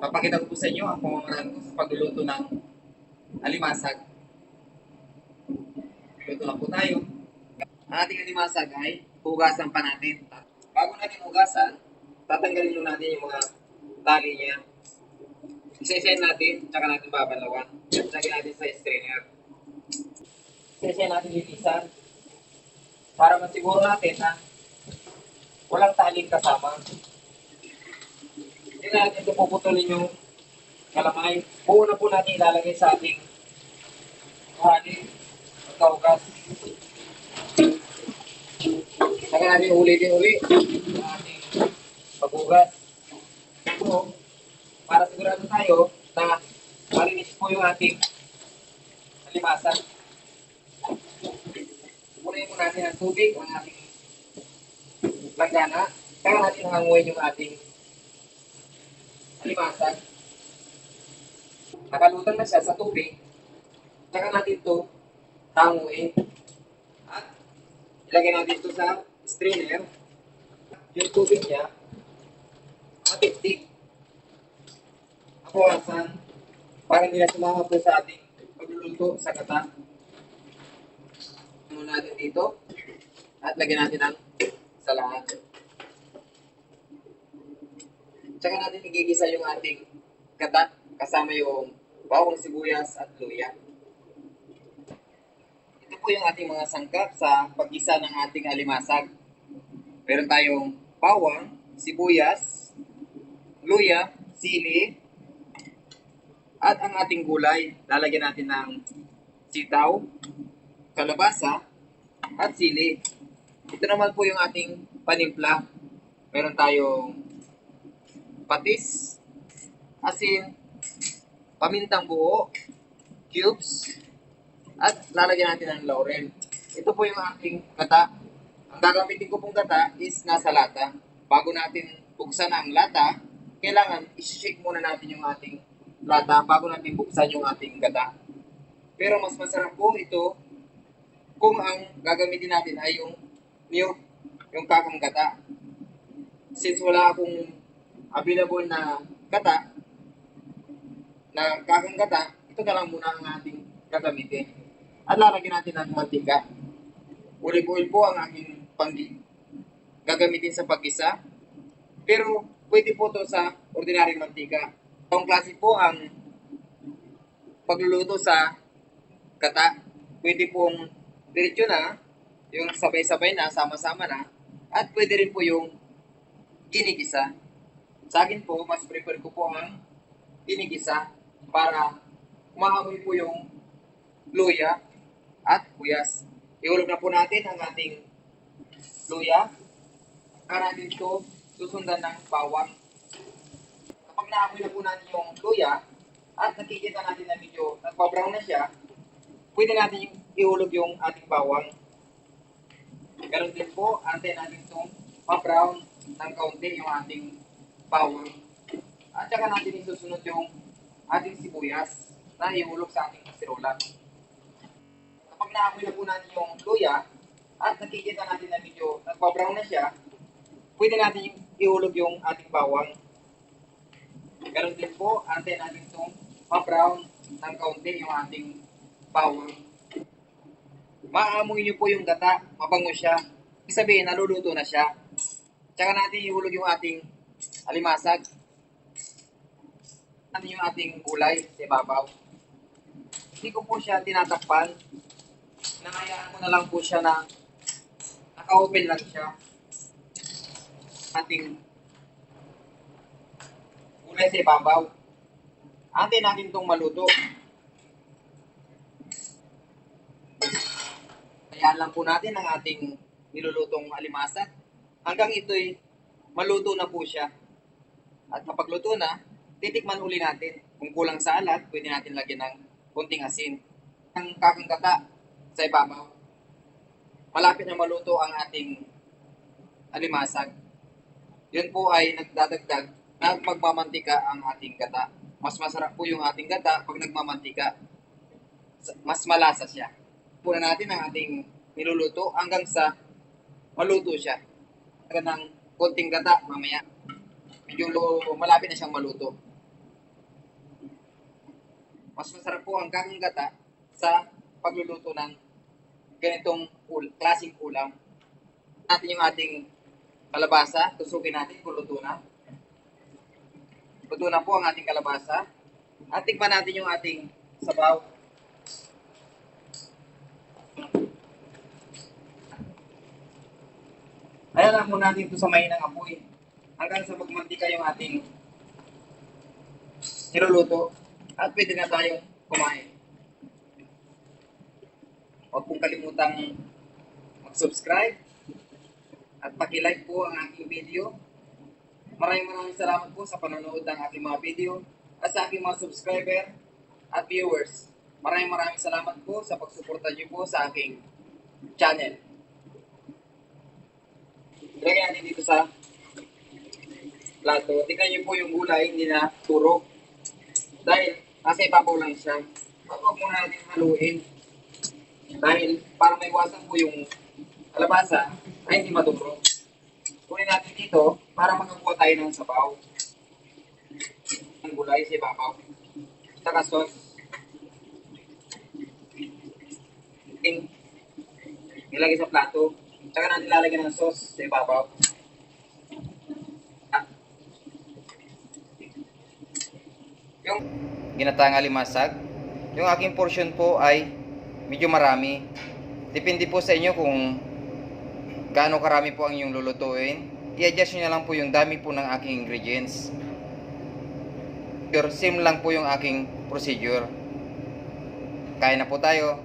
Papakita ko po sa inyo ang pamamaraan ko sa pagluluto ng alimasag. Luto na po tayo. Ang ating alimasag ay hugasan pa natin. Bago natin hugasan, tatanggalin nun natin yung mga tali niya. Isa-isayin natin, tsaka natin babalawan. Lagyan natin sa strainer. Isa-isayin natin linisan para masiguro natin na walang taling kasama. Hindi natin ito puputulin yung kalamay. Buo na po natin ilalagay sa ating kuhanin at kaugas. Saka natin ulitin uli ang ating paghugas. So, para sigurado tayo na malinis po yung ating alimasag. Punuin po natin ang tubig, ang ating langgana. Kaya natin hanguin yung ating alimasag. Nakalutan na siya sa tubig. Saka natin ito hanguin. At ilagay natin ito sa strainer. Yung tubig niya, matiktik. Kapuwasan, para hindi na sumama po sa ating pagluluto sa gata. Muna natin dito. At lagyan natin ang salahan. Tsaka natin igigisa yung ating gata kasama yung bawang sibuyas at luya. Ito po yung ating mga sangkap sa paggisa ng ating alimasag. Meron tayong bawang, sibuyas, luya, sili, at ang ating gulay. Lalagyan natin ng sitaw, kalabasa, at sili. Ito naman po yung ating panimpla. Meron tayong patis, asin, pamintang buo, cubes, at lalagyan natin ng laurel. Ito po yung ating gata. Ang gagamitin ko pong gata is nasa lata. Bago natin buksan ang lata, kailangan isi-shake muna natin yung ating lata bago natin buksan yung ating gata. Pero mas masarap po ito kung ang gagamitin natin ay yung niyog, yung kakang gata. Since wala akong available na gata, na kakang gata, ito na lang muna ang ating gagamitin. At lalagyan natin ng mantika. Olive oil po ang aking gagamitin sa paggisa. Pero pwede po ito sa ordinaryong mantika. Ang klase po ang pagluluto sa gata. Pwede pong diretso na, yung sabay-sabay na, sama-sama na. At pwede rin po yung ginigisa. Sa akin po, mas prefer ko po ang ginigisa para umaamoy po yung luya at buyas. Ihulog na po natin ang ating luya. Para natin ito susundan ng bawang. Kapag naamoy na po natin yung luya at nakikita natin na medyo nagpa-brown na siya, pwede natin ihulog yung ating bawang. Ganun din po, antay natin itong ma-brown ng kaunti yung ating bawang. At saka natin isusunod yung ating sibuyas na ihulog sa ating kasirola. Kapag naamoy na po natin yung luya at nakikita natin na medyo nagpa-brown na siya, pwede natin ihulog yung ating bawang. Ganun din po, antay natin itong ma-brown ng kaunti yung ating bawang. Maamoy nyo po yung gata, mabango siya. Ibig sabihin, naluluto na siya. Tsaka natin ihulog yung ating alimasag. Natin yung ating gulay sa ibabaw. Hindi ko po siya tinatakpan. Nangayaan ko na lang po siya na naka-open lang siya. Ating gulay sa ibabaw. Antay natin itong maluto. Kayaan lang po natin ang ating nilulutong alimasag. Hanggang ito'y maluto na po siya. At kapag luto na, titikman uli natin. Kung kulang sa alat, pwede natin lagyan ng kunting asin. Ang kakang gata sa ibabaw. Malapit na maluto ang ating alimasag. Yun po ay nagdadagdag na magmamantika ang ating gata. Mas masarap po yung ating gata pag nagmamantika. Mas malasa siya. Puna natin ang ating niluluto hanggang sa maluto siya. Ng konting gata mamaya. Medyo malapit na siyang maluto. Mas masarap po ang kakang gata sa pagluluto ng ganitong klaseng ulam. Natin yung ating kalabasa, tusukin natin kung luto na. Luto na po ang ating kalabasa. At tikman natin yung ating sabaw. Ayan lang muna natin ito sa mahinang apoy. Hanggang sa magmantika yung ating niluluto. At pwede na tayong kumain. Huwag pong kalimutang mag-subscribe at paki-like po ang aking video. Maraming salamat po sa panonood ng aking mga video at sa aking mga subscriber at viewers. Maraming salamat po sa pagsuporta niyo po sa aking channel. Ilagay natin dito sa plato. Tingnan niyo po yung gulay, hindi na turok. Dahil nasa ibabaw lang siya. Huwag muna natin haluin. Dahil para maiwasan po yung kalabasa ay hindi madurog. Kunin natin dito para makakuha tayo ng sabaw. Ang gulay sa ibabaw. Saka sauce. Nilagay sa plato. Saka natin lalagyan ng sauce sa ibabaw. Yung ginataang alimasag, yung aking portion po ay medyo marami. Depende po sa inyo kung gaano karami po ang inyong lulutuin. I-adjust nyo na lang po yung dami po ng aking ingredients. Same lang po yung aking procedure. Kain na po tayo.